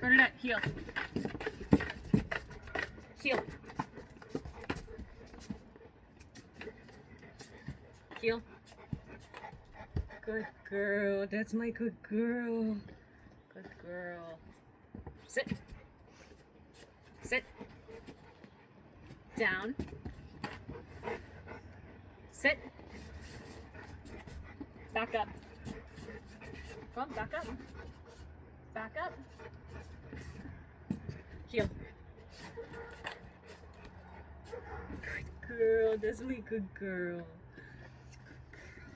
Bernadette, heel. Heel. Heel. Good girl. That's my good girl. Good girl. Sit. Sit. Down. Sit. Back up. Come on, back up. Back up. Heel. Good girl. That's my good girl.